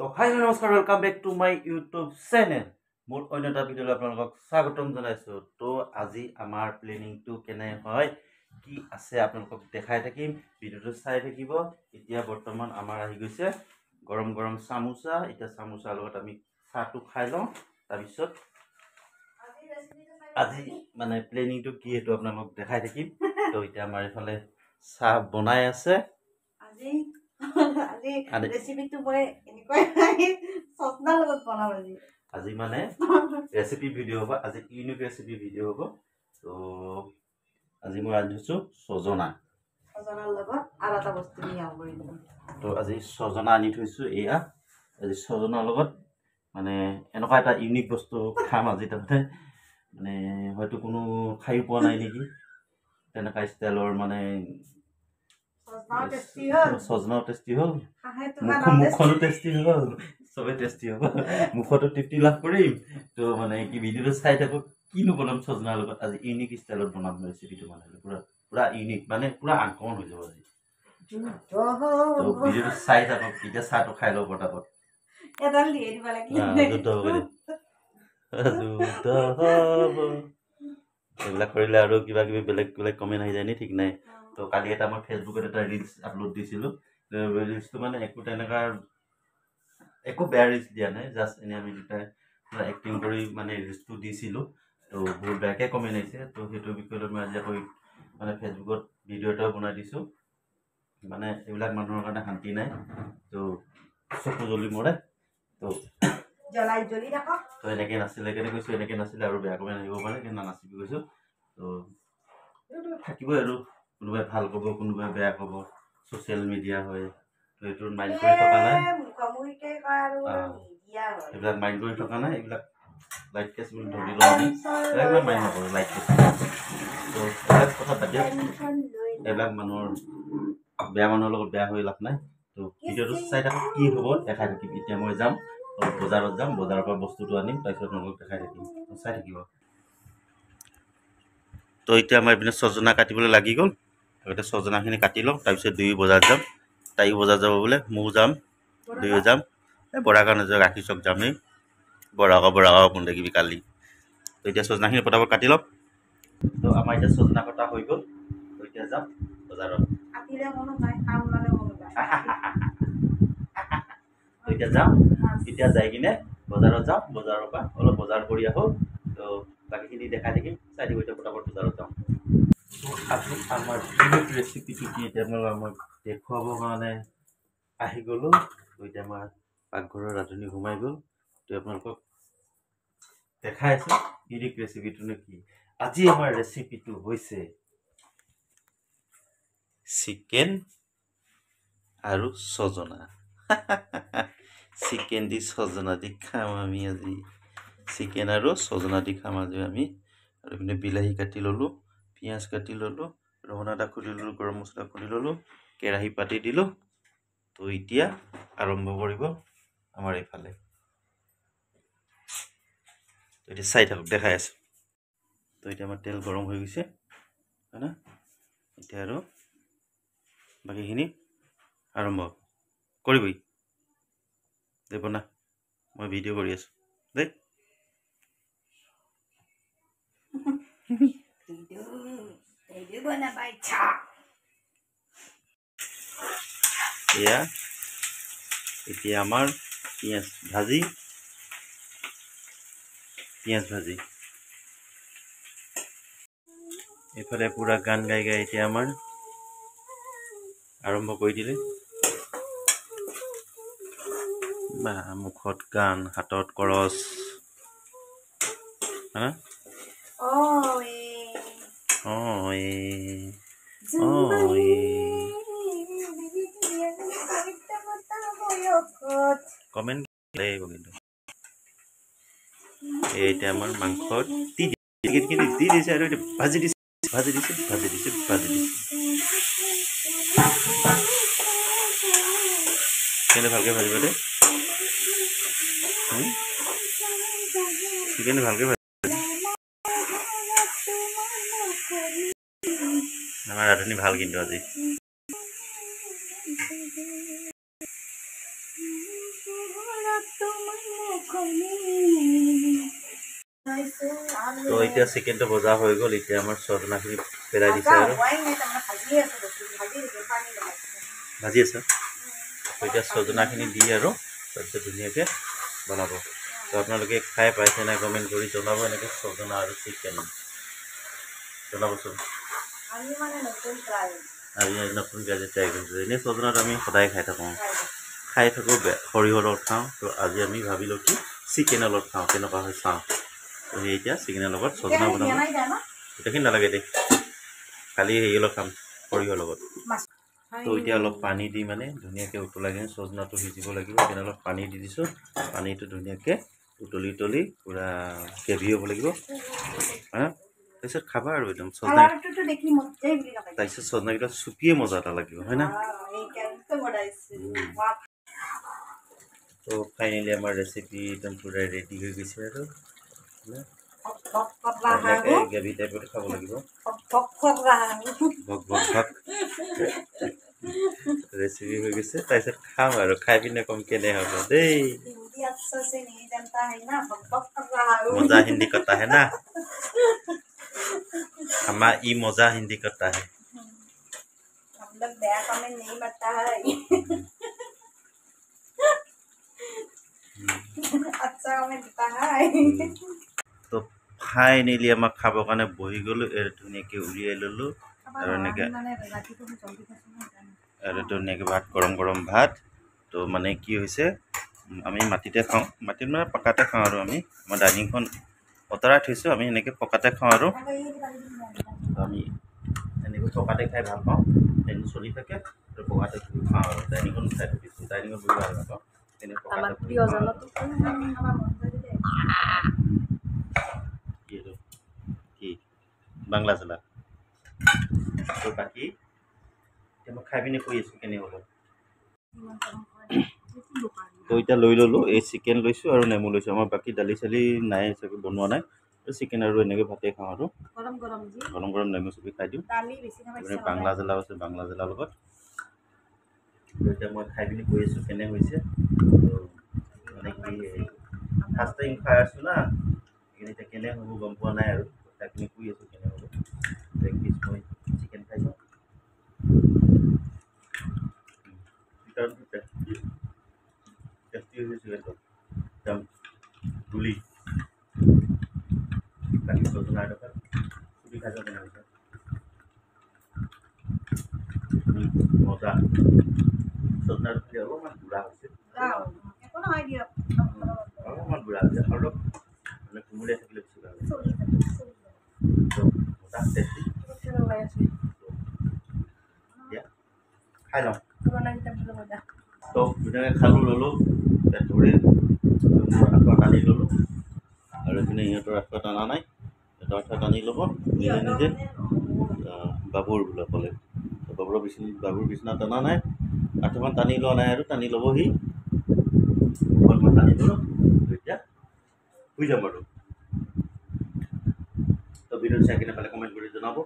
তো হাই নমস্কাৰ welcome back to my YouTube channel মোৰ অন্য এটা ভিডিঅ'লৈ আপোনালোকক স্বাগতম জনাইছোঁ। তো আজি আমাৰ প্লেনিংটো কেনে হয় কি আছে আপোনালোকক দেখাই থাকিম, ভিডিঅ'টো চাই থাকিব। এতিয়া বৰ্তমান আমাৰ আহি গৈছে গৰম গৰম চামোচা। এতিয়া চামোচাৰ লগত আমি চাহটো খাই লওঁ, তাৰপিছত আজি মানে প্লেনিংটো কি সেইটো আপোনালোকক দেখাই থাকিম। তো এতিয়া আমাৰ এইফালে চাহ বনাই আছে। আজি মানে ৰেচিপি ভিডিঅ' হ'ব, আজি ইউনিক ৰেচিপি ভিডিঅ' হ'ব। তো আজি মই ৰান্ধিছোঁ ছজনা। তো আজি ছজনা আনি থৈছোঁ। এয়া আজি ছজনাৰ লগত মানে এনেকুৱা এটা ইউনিক বস্তু খাম আজি। তাতে মানে হয়তো কোনো খায়ো পোৱা নাই নেকি, তেনেকুৱা ষ্টাইলৰ মানে ছজনাও টেষ্টি হ'ল, মুখখনো টেষ্টি হ'ল, চবে টেষ্টি হ'ব, মুখতো তৃপ্তি লাভ কৰিম। তো মানে কি ভিডিঅ'টো চাই থাকক, কিনো বনাম ছজনাৰ লগত আজি ইউনিক ষ্টাইলত বনাম ৰেচিপিটো। মানে পুৰা ইউনিক, মানে পুৰা আনকমন হৈ যাব আজি। তো ভিডিঅ'টো চাই থাকক, এতিয়া চাহটো খাই লওঁ পটাপট। এইবিলাক কৰিলে আৰু কিবা কিবি বেলেগ বেলেগ কমেণ্ট আহি যায় নি ঠিক নাই। তো কালি এটা মই ফেচবুকত এটা ৰিলচ আপলোড দিছিলোঁ। ৰিলচটো মানে একো তেনেকুৱা একো বেয়া ৰিলচ দিয়া নাই, জাষ্ট এনেই আমি দুটাই পুৰা এক্টিং কৰি মানে ৰিলচটো দিছিলোঁ। তো বহুত বেয়াকৈ কমেণ্ট আহিছে। তো সেইটোৰ বিষয়লৈ মই আজি আকৌ মানে ফেচবুকত ভিডিঅ' এটাও বনাই দিছোঁ। মানে এইবিলাক মানুহৰ কাৰণে শান্তি নাই, তো চকু জ্বলি মৰে। তো এনেকৈ নাছিলে, কেনেকৈ কৈছোঁ এনেকৈ নাছিলে আৰু বেয়া কমেণ্ট আহিব পাৰে, কিন্তু নাচিবি কৈছোঁ। তো থাকিবই আৰু, কোনোবাই ভাল ক'ব কোনোবাই বেয়া ক'ব, ছ'চিয়েল মিডিয়া হয়। তো এইটো মাইণ্ড কৰি থকা নাই, এইবিলাক মাইণ্ড কৰি থকা নাই। এইবিলাক লাইট কেছ বুলি ধৰি লওঁ আমি, এইবিলাক মাইণ্ড নকৰোঁ লাইট কেছ। তো এইবিলাক কথা পাতি এইবিলাক মানুহৰ বেয়া মানুহৰ লগত বেয়া হৈ লাভ নাই। তো ভিডিঅ'টো চাই থাকক, কি হ'ব দেখাই থাকিম। এতিয়া মই যাম বজাৰত, যাম বজাৰৰ পৰা বস্তুটো আনিম, তাৰপিছত আপোনালোকক দেখাই থাকিম, চাই থাকিব। তো এতিয়া আমাৰ এইপিনে ছজনা কাটিবলৈ লাগি গ'ল। আগতে ছজনাখিনি কাটি লওঁ, তাৰপিছত দুয়ো বজাৰত যাম। তাইও বজাৰ যাব বোলে, ময়ো যাম, দুয়ো যাম। এই বৰাৰ কাৰণে যে গাখীৰ চব যামেই, বৰা কোনটা কিবি কালি। তো এতিয়া ছজনাখিনি পটাপট কাটি লওক। তো আমাৰ এতিয়া ছজনা কটা হৈ গ'ল। তো এতিয়া যাম বজাৰত। এতিয়া যাম, এতিয়া যাই কিনে বজাৰত যাম, বজাৰৰ পৰা অলপ বজাৰ কৰি আহোঁ। তো বাকীখিনি দেখাই থাকিম, চাই দিব। এতিয়া পটাপট বজাৰত যাওঁ। আজি আমাৰ ইউনিক ৰেচিপিটো কি এতিয়া মই দেখুৱাবৰ কাৰণে আহি গ'লোঁ। তো এতিয়া আমাৰ পাকঘৰৰ ৰান্ধনি সোমাই গ'ল। তো আপোনালোকক দেখাই আছোঁ ইউনিক ৰেচিপিটোনো কি। আজি আমাৰ ৰেচিপিটো হৈছে চিকেন আৰু ছজনা। চিকেন দি ছজনা দি খাম আমি আজি, চিকেন আৰু ছজনা দি খাম আজি আমি। আৰু এইপিনে বিলাহী কাটি ল'লোঁ, পিঁয়াজ কাটি ল'লোঁ, ৰহুন আদা খুন্দি ল'লোঁ, গৰম মছলা খুন্দি ল'লোঁ, কেৰাহী পাতি দিলোঁ। তো এতিয়া আৰম্ভ কৰিব আমাৰ এইফালে। এতিয়া চাই থাকক, দেখাই আছোঁ। তো এতিয়া আমাৰ তেল গৰম হৈ গৈছে, হয় না? এতিয়া আৰু বাকীখিনি আৰম্ভ কৰিবই দেই। বনা, মই ভিডিঅ' কৰি আছোঁ দেই। এয়া এতিয়া আমাৰ পিঁয়াজ ভাজি এইফালে পুৰা গান গাই গাই এতিয়া আমাৰ আৰম্ভ কৰি দিলে। বা মুখত গান, হাতত কৰচ, হা কমেণ্ট লাগিব কিন্তু। এতিয়া আমাৰ মাংসত দি দিছে আৰু এতিয়া ভাজি দিছে। চিকেনটো ভালকৈ ভাজিব দেই, চিকেনটো ভালকৈ ভাজিব। আমাৰ ৰান্ধনি ভাল কিন্তু আজি। তো এতিয়া চিকেনটো ভজা হৈ গ'ল এতিয়া আমাৰ ছজনাখিনি পেলাই দিছে আৰু ভাজি আছে তো এতিয়া ছজনাখিনি দি আৰু তাৰপিছত ধুনীয়াকৈ বনাব তো আপোনালোকে খাই পাইছে নাই কমেণ্ট কৰি জনাব এনেকৈ ছজনা আৰু চিকেন জনাবচোন আমি নতুনকৈ আজি ট্ৰাই কৰিছোঁ এনেই ছজনাত আমি সদায় খাই থাকোঁ সৰিয়হৰ লগত খাওঁ তো আজি আমি ভাবিলোঁ কি চিকেনৰ লগত খাওঁ কেনেকুৱা হয় চাওঁ তো সেই এতিয়া চিকেনৰ লগত ছজনা বনাব গোটেইখিনি নালাগে দেই খালি হেৰি অলপ খাম সৰিয়হৰ লগত তো এতিয়া অলপ পানী দি মানে ধুনীয়াকৈ উতলাই কিনে ছজনাটো সিজিব লাগিব সেইকাৰণে অলপ পানী দি দিছোঁ পানীটো ধুনীয়াকৈ উতলি পূৰা গ্ৰেভি হ'ব লাগিব হা তাৰপিছত খাবা আৰু একদম ছজনা তাৰপিছত ছজনাকেইটা চুপিয়ে মজা এটা লাগিব হয় না তো ফাইনেলি আমাৰ ৰেচিপি একদম পূৰা ৰেডি হৈ গৈছে আৰু গ্ৰেভি টাইপত খাব লাগিব ৰেচিপি হৈ গৈছে তাৰপিছত খাম আৰু খাই পিনে কম কেনে হ'ব দেই মজা হিন্দী কটা হে না আমাৰ ই মজা হিন্দী কটা হে তো ফাইনেলি আমাক খাবৰ কাৰণে বহি গ'লোঁ ধুনীয়াকৈ উলিয়াই ল'লোঁ আৰু এনেকৈ ধুনীয়াকৈ ভাত গৰম ভাত তো মানে কি হৈছে আমি মাটিতে খাওঁ মাটিত মানে পকাতে খাওঁ আৰু আমাৰ ডাইনিংখন অতৰাই থৈছোঁ আমি এনেকৈ পকাতে খাওঁ আৰু আমি এনেকৈ পকাতে খাই ভাল পাওঁ ফেন চলি থাকে আৰু পকাতে খাওঁ আৰু ডাইনিংখন খাই থৈছোঁ ডাইনিঙত বহি ভাল নাপাওঁ কি বাংলা চলা তো বাকী এতিয়া মই খাই পিনে কৈ আছোঁ কেনে হ'ব তো এতিয়া লৈ ল'লোঁ এই চিকেন লৈছোঁ আৰু নেমু লৈছোঁ আমাৰ বাকী দালি চালি নাই চাগে বনোৱা নাই চিকেন আৰু এনেকৈ ভাতে খাওঁ আৰু গৰম নেমু চুপি খাই দিওঁ বাংলা জ্বলা আছে বাংলা জ্বলাৰ লগত এতিয়া মই খাই পিনি কৈ আছোঁ কেনে হৈছে মানে কি ফাৰ্ষ্ট টাইম খাই আছোঁ না সেইখিনি এতিয়া কেনে হ'ব গম পোৱা নাই আৰু কথাখিনি কৈ আছোঁ কেনে হ'ব মই চিকেন খাইছোঁ টেষ্টি হৈছে চিকেনটো একদম ধুলি বাকী ছজনা এডোখৰ চুপি খাইছোঁ কেনে হৈছে মজা ছজনা এডোখৰ অলপমান বুঢ়া হৈছে অলপমান বুঢ়া হৈছে আৰু মানে কোমলীয়া থাকিলে বেছি ভাল মজা টেষ্টি এতিয়া খাই লওঁ তো ধুনীয়াকৈ খালোঁ ল'লোঁ পেট ধৰি মোৰ আঁঠুৱা টানি ল'লোঁ আৰু এইপিনে ইহঁতৰ আঁঠুৱা টানা নাই সিহঁতৰ আঁঠুৱা টানি ল'ব নিজে বাবুৰ বোলে ক'লে বাবুৰ বিচনা টানা নাই আঁঠুৱাখন টানি লোৱা নাই আৰু টানি ল'বহি মই টানি ল'লোঁ এতিয়া শুই যাম আৰু তো ভিডিঅ'টো চাই কিনে পালে কমেণ্ট কৰি জনাব